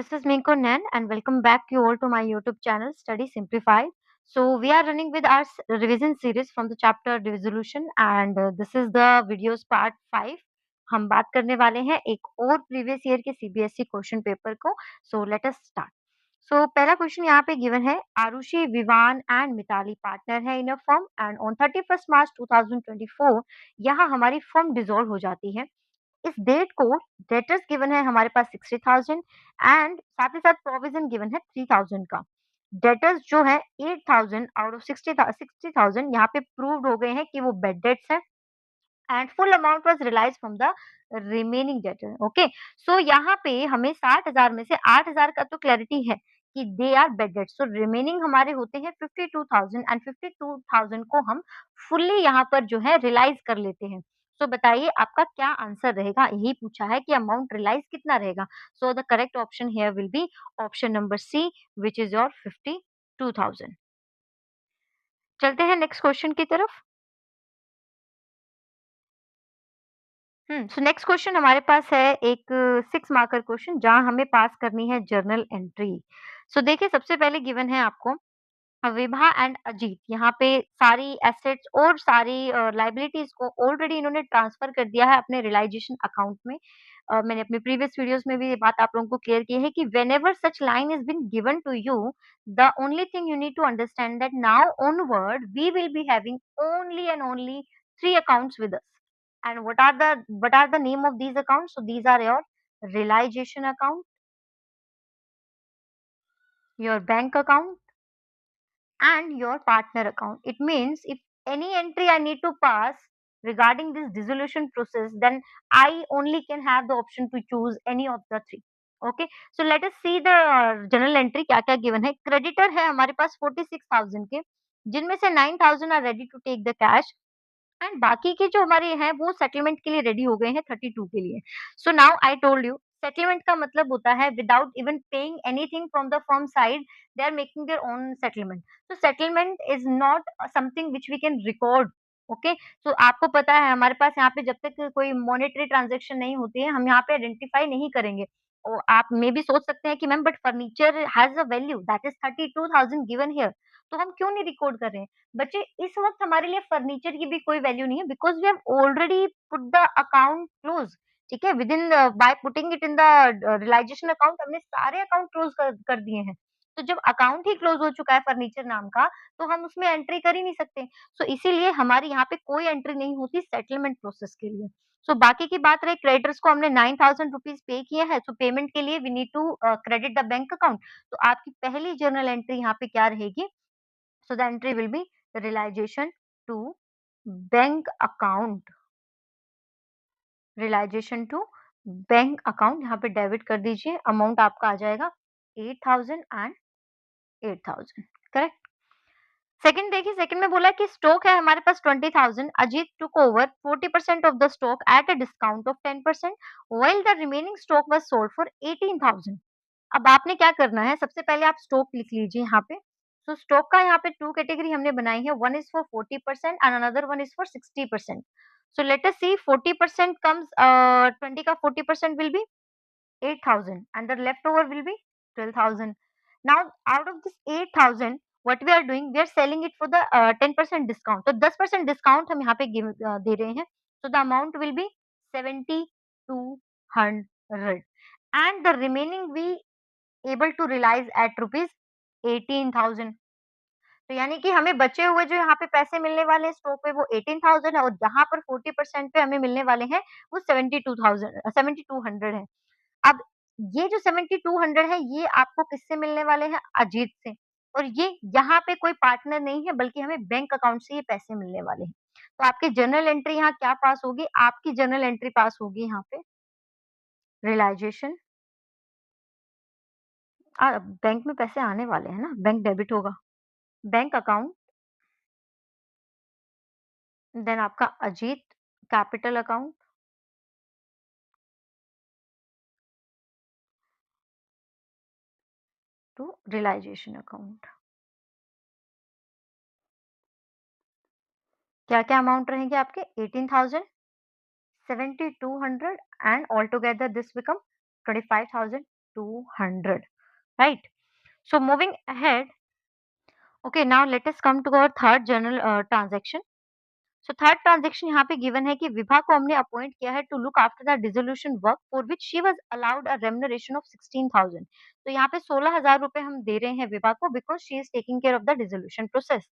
this is Minko Nan and welcome back you all to my YouTube channel Study Simplified. So we are running with our revision series from the chapter Resolution and this is the videos part 5. हम बात करने वाले हैं एक और previous year के CBSE question paper को. सो let us start. सो पहला क्वेश्चन यहाँ पे गिवन है. आरुषि, विवान एंड मिताली पार्टनर है इन अ फर्म एंड ऑन 31 मार्च 2024 यहाँ हमारी फर्म डिसॉल्व हो जाती है. इस डेट को डेटर्स गिवन है हमारे पास 60,000 एंड साथ ही साथ प्रोविजन गिवन है 3,000 का. डेटर्स जो है 8,000 आउट ऑफ 60,000 यहाँ पे प्रूव्ड हो गए हैं कि वो बेड डेट्स है and full amount was realised from the remaining debtor. Okay, so यहाँ पे हमें 60,000 में से 8,000 का तो क्लैरिटी है कि they are bad debts. So remaining हमारे होते हैं 52,000 एंड 52,000 को हम फुल्ली यहाँ पर जो है रियलाइज कर लेते हैं. सो बताइए आपका क्या आंसर रहेगा. यही पूछा है कि अमाउंट रियलाइज कितना रहेगा. So the correct option here will be option number C which is your 52,000. चलते हैं नेक्स्ट क्वेश्चन की तरफ. सो नेक्स्ट क्वेश्चन हमारे पास है एक 6 मार्कर क्वेश्चन जहाँ हमें पास करनी है जर्नल एंट्री. सो देखिए सबसे पहले गिवन है आपको विभा एंड अजीत. यहाँ पे सारी एसेट्स और सारी लाइबिलिटीज को ऑलरेडी इन्होंने ट्रांसफर कर दिया है अपने रियलाइजेशन अकाउंट में. मैंने अपने प्रीवियस वीडियोस में भी ये बात आप लोगों को क्लियर की है कि whenever such line is being given to you, the only thing you need to understand that now onward we will be having only and only 3 accounts with us. And what are the name of these accounts? So these are your realization account, your bank account, and your partner account. It means if any entry I need to pass regarding this dissolution process, then I only can have the option to choose any of the three. Okay, so let us see the journal entry क्या क्या given है. Creditor है हमारे पास 46,000 के, जिनमें से 9,000 are ready to take the cash and बाकी के जो हमारे हैं वो सेटलमेंट के लिए रेडी हो गए हैं 32 के लिए. So now I told you settlement का मतलब होता है without even paying anything from the firm side they are making their own settlement. तो settlement is not something which we can record. Okay, so आपको पता है हमारे पास यहाँ पे जब तक कोई मॉनेटरी ट्रांजेक्शन नहीं होती है हम यहाँ पे आइडेंटिफाई नहीं करेंगे. और आप मे भी सोच सकते हैं कि ma'am but furniture has a value that is 32,000 given here, तो हम क्यों नहीं रिकॉर्ड कर रहे हैं. बच्चे इस वक्त हमारे लिए फर्नीचर की भी कोई वैल्यू नहीं है because we have already put the account close. ठीक है, within by putting it in the realisation account हमने सारे अकाउंट क्लोज कर दिए हैं. तो जब अकाउंट ही क्लोज हो चुका है फर्नीचर नाम का तो हम उसमें एंट्री कर ही नहीं सकते. सो इसीलिए हमारी यहाँ पे कोई एंट्री नहीं होती सेटलमेंट प्रोसेस के लिए. सो बाकी की बात रही क्रेडिटर्स को हमने 9,000 रुपीज पे किया है. सो पेमेंट के लिए we need to credit the bank account. तो आपकी पहली जर्नल एंट्री यहाँ पे क्या रहेगी. So the entry will be realization to bank account. Realization to bank account यहाँ पे डेबिट कर दीजिए. अमाउंट आपका आ जाएगा 8,000 एंड 8,000. करेक्ट. सेकंड देखिए, सेकंड में बोला कि स्टॉक है हमारे पास 20,000. Ajit took over 40% of the stock at a discount of 10% while the remaining stock was sold for 18,000. अब आपने क्या करना है, सबसे पहले आप स्टॉक लिख लीजिए यहाँ पे. तो स्टॉक का यहाँ पे 2 कैटेगरी हमने बनाई है. One is for 40% and another one is for 60%. So let us see 40% comes 20 का 40% will be 8,000 and the leftover will be 12,000. Now out of this 8,000 what we are doing, we are selling it for the 10% discount. तो 10% discount हम यहाँ पे दे रहे हैं. So the amount will be 7,200 and the remaining we able to realize at rupees 18,000. तो यानी कि हमें बचे हुए जो यहाँ पे पैसे मिलने वाले हैं स्टॉक पे वो 18,000 है और यहाँ पर 40% पे हमें मिलने वाले हैं वो 7,200 है. अब ये जो 7,200 है ये आपको किससे मिलने वाले हैं, अजीत से. और ये यहाँ पे कोई पार्टनर नहीं है बल्कि हमें बैंक अकाउंट से ये पैसे मिलने वाले हैं. तो आपकी जर्नल एंट्री यहाँ क्या पास होगी, आपकी जर्नल एंट्री पास होगी यहाँ पे रियलाइजेशन. बैंक में पैसे आने वाले हैं ना, बैंक डेबिट होगा. बैंक अकाउंट, देन आपका Ajit capital account, to realisation account. क्या-क्या अमाउंट रहेंगे आपके 18,000, 7,200 and all together this become 25,000. 200, right? So moving ahead, okay, now let us come to our third journal transaction. So third transaction यहाँ पे given है कि विभा को हमने अपॉइंट किया है to look after the dissolution work for which she was allowed a remuneration of 16,000। तो यहाँ पे 16,000 रुपए हम दे रहे हैं विभा को because she is taking care of the dissolution process.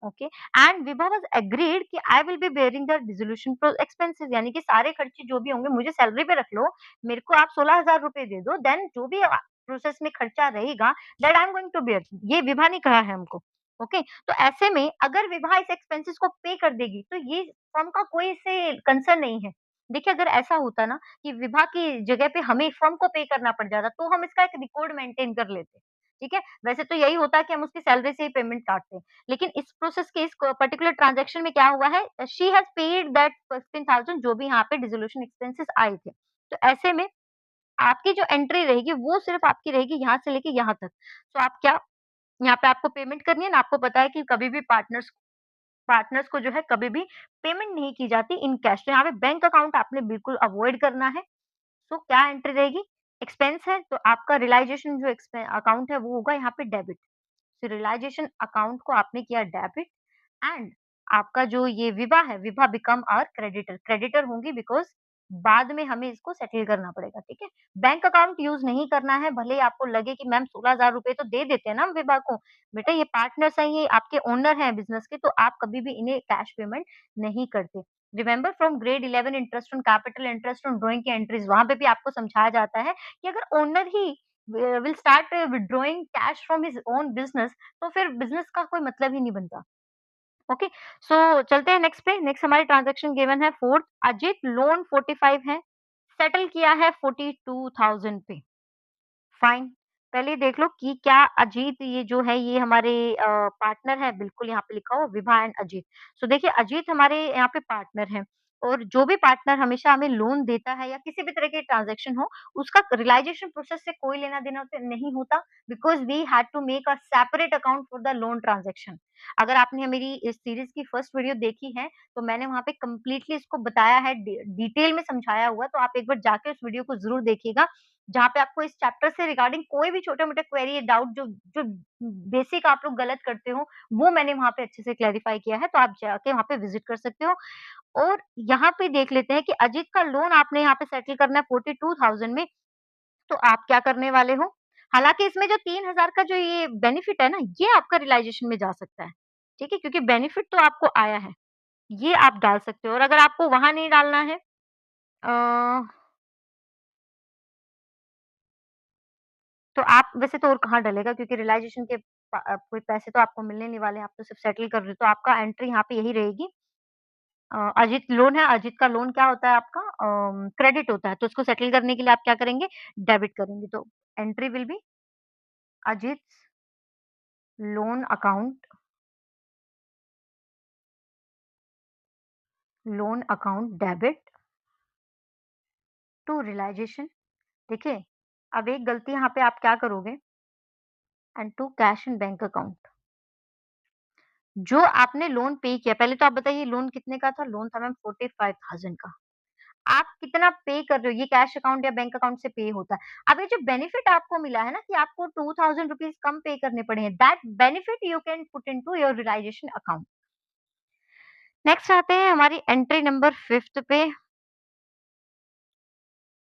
Okay, and Vibha was agreed कि I will be bearing the dissolution expenses, यानी कि सारे खर्चे जो भी होंगे मुझे सैलरी पे रख लो, मेरे को आप 16,000 रुपए दे दो, देन जो भी प्रोसेस में खर्चा रहेगा that I am going to bear. ये विभा ने कहा है हमको। ओके, तो ऐसे में अगर विभा इस एक्सपेंसेस को पे कर देगी तो ये फर्म का कोई इससे कंसर्न नहीं है। देखिए अगर ऐसा होता ना कि विभा की जगह पे हमें फर्म को पे करना पड़ जाता तो हम इसका एक रिकॉर्ड मेंटेन कर लेते। ठीक है? वैसे तो यही होता है कि हम उसकी सैलरी से ही पेमेंट काटते हैं। लेकिन इस प्रोसेस के इस पर्टिकुलर ट्रांज़ैक्शन में क्या हुआ है, शी हैज़ पेड दैट 15,000 जो भी यहाँ पे डिसोल्यूशन एक्सपेंसेस आए थे। तो ऐसे में आपकी जो एंट्री रहेगी वो सिर्फ़ आपकी रहेगी यहाँ से लेके यहाँ तक। तो आप क्या यहाँ पे आपको पेमेंट करनी है ना, आपको पता है कि कभी भी पार्टनर्स पार्टनर्स को जो है कभी भी पेमेंट नहीं की जाती इन कैश। तो यहाँ पे बैंक अकाउंट आपने बिल्कुल अवॉइड करना है। सो क्या एंट्री रहेगी? एक्सपेंस है तो आपका रियलाइज़ेशन जो अकाउंट है वो होगा यहाँ पे डेबिट। तो रियलाइज़ेशन अकाउंट को आपने किया डेबिट एंड आपका जो ये विभा है, Vibha become our creditor. Creditor होंगी बिकॉज़ बाद में हमें इसको सेटल करना पड़ेगा, ठीक है? बैंक अकाउंट यूज़ नहीं करना है, भले ही आपको लगे कि मैम 16,000 रुपए तो दे देते हैं ना हम विभा को। बेटा ये पार्टनर्स हैं, ये आपके ओनर हैं बिज़नेस के, तो आप कभी भी इन्हें कैश पेमेंट नहीं करते। Remember from grade 11 interest on capital interest on drawing की एंट्रीज़, वहाँ पे भी आपको समझाया जाता है कि अगर owner he will start withdrawing cash from his own business तो फिर बिज़नेस का कोई मतलब ही नहीं बनता। ओके, सो चलते हैं नेक्स्ट पे। नेक्स्ट हमारी ट्रांज़ैक्शन गिवन है 4th, अजित लोन 45 है, सेटल किया है 42,000 पे। फाइन। पहले ये देख लो कि क्या अजीत ये जो है ये हमारे पार्टनर है, बिल्कुल यहाँ पे लिखा हुआ विभा एंड अजीत। सो देखिए अजीत हमारे यहाँ पे पार्टनर हैं और जो भी पार्टनर हमेशा हमें लोन देता है या किसी भी तरह के ट्रांज़ैक्शन हो, उसका रियलाइज़ेशन प्रोसेस से कोई लेना-देना तो नहीं होता because we had to make a separate account for the loan transaction. अगर आपने मेरी इस सीरीज़ की फर्स्ट वीडियो देखी है, तो मैंने वहाँ पे कंप्लीटली इसको बताया है, डिटेल में समझाया हुआ है, तो आप एक बार जाके उस वीडियो को ज़रूर देखिएगा। जहाँ पे आपको इस चैप्टर से रिगार्डिंग कोई भी छोटे-मोटे क्वेरी या डाउट जो जो बेसिक आप लोग गलत करते हो, वो मैंने वहाँ पे अच्छे से क्लैरिफाई किया है, तो आप जाके वहाँ पे विज़िट कर सकते हो। और यहाँ पे देख लेते हैं कि अजीत का लोन आपने यहाँ पे सेटल करना है 42,000 में, तो आप क्या करने वाले हो? हालाँकि इसमें जो 3,000 का जो ये बेनिफिट है ना, ये आपका रियलाइज़ेशन में जा सकता है, ठीक है? क्योंकि बेनिफिट तो आपको आया है, ये आप डाल सकते हो और अगर आपको वहाँ नहीं डालना है अ तो आप वैसे तो और कहाँ डलेगा क्योंकि रियलाइज़ेशन के कोई पैसे तो आपको मिलने नहीं वाले हैं, आप तो सिर्फ़ सेटल कर रहे हो, तो आपका एंट्री यहाँ पे यही रहेगी। अजीत लोन है, अजीत का लोन क्या होता है आपका क्रेडिट होता है, तो उसको सेटल करने के लिए आप क्या करेंगे? डेबिट करेंगे, तो entry will be Ajit's loan account debit to realisation. देखिए, अब एक गलती यहाँ पे आप क्या करोगे and to cash in bank account. जो आपने लोन पे किया, पहले तो आप बताइए लोन कितने का था? लोन था मैम 45,000 का। आप कितना पे कर रहे हो, ये कैश अकाउंट या बैंक अकाउंट से पे होता है। अब ये जो बेनिफिट आपको मिला है ना कि आपको 2000 रुपीज़ कम पे करने पड़े हैं, that benefit you can put into your realisation account. Next आते हैं हमारी एंट्री नंबर 5th पे।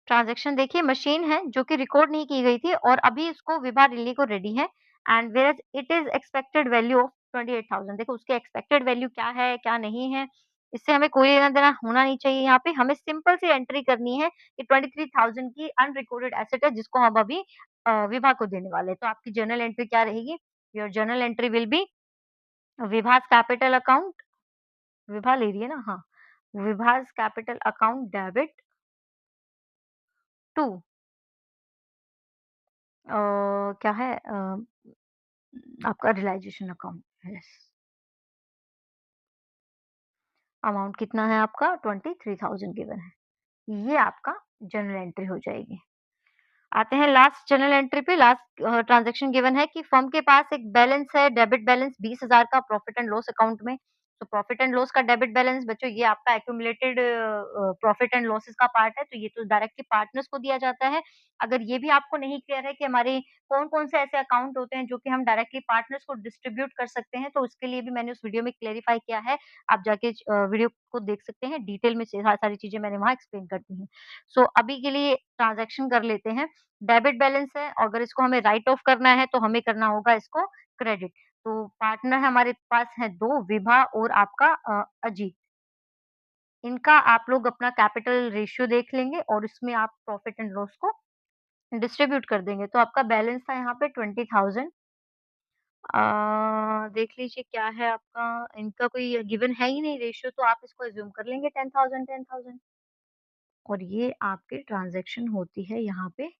ट्रांज़ैक्शन देखिए मशीन है जो कि रिकॉर्ड नहीं की गई थी और अभी इसको विभा दिल्ली को रेडी है and whereas it is expected value of 28,000। देखो उसकी एक्सपेक्टेड वैल्यू क्या है, क्या नहीं है, इससे हमें कोई लेना-देना होना नहीं चाहिए यहाँ पे। हमें सिंपल सी एंट्री करनी है कि 23,000 की अनरिकॉर्डेड एसेट है जिसको हम अभी विभा को देने वाले हैं। तो आपकी जर्नल एंट्री क्या रहेगी? Your journal entry will be Vibha's capital account, Vibha ले रही है ना? हाँ। Vibha's capital account debit to क्या है आपका रियलाइजेशन अकाउंट। यस, अमाउंट कितना है आपका 23,000 गिवन है। ये आपका जर्नल एंट्री हो जाएगी। आते हैं लास्ट जर्नल एंट्री पे। लास्ट ट्रांजैक्शन गिवन है कि फर्म के पास एक बैलेंस है डेबिट बैलेंस 20,000 का प्रॉफिट एंड लॉस अकाउंट में। तो प्रॉफिट एंड लॉस का डेबिट बैलेंस बच्चों ये आपका एक्यूमुलेटेड प्रॉफिट एंड लॉसेस का पार्ट है, तो ये तो डायरेक्टली पार्टनर्स को दिया जाता है। अगर ये भी आपको नहीं क्लियर है कि हमारे कौन-कौन से ऐसे अकाउंट होते हैं जो कि हम डायरेक्टली पार्टनर्स को डिस्ट्रीब्यूट कर सकते हैं, तो उसके लिए भी मैंने उस वीडियो में क्लेरिफाई किया है। आप जाके वीडियो को देख सकते हैं, डिटेल में से सारी चीज़ें मैंने वहाँ एक्सप्लेन कर दी हैं। सो अभी के लिए ट्रांज़ैक्शन कर लेते हैं। डेबिट बैलेंस है, अगर इसको हमें राइट ऑफ करना है तो हमें करना होगा इसको क्रेडिट। तो पार्टनर हमारे पास है 2 विभा और आपका अजीत। इनका आप लोग अपना कैपिटल रेशियो देख लेंगे और इसमें आप प्रॉफिट एंड लॉस को डिस्ट्रीब्यूट कर देंगे। तो आपका बैलेंस था यहाँ पे 20,000। देख लीजिए क्या है आपका, इनका कोई गिवन है ही नहीं रेशियो, तो आप इसको अज़्यूम कर लेंगे 10,000, 10,000 और ये आपकी ट्रांज़ैक्शन होती है यहाँ पे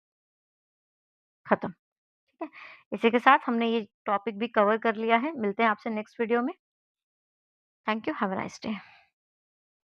खत्म। ठीक है? इसी के साथ हमने ये टॉपिक भी कवर कर लिया है। मिलते हैं आपसे नेक्स्ट वीडियो में। Thank you, have a nice day.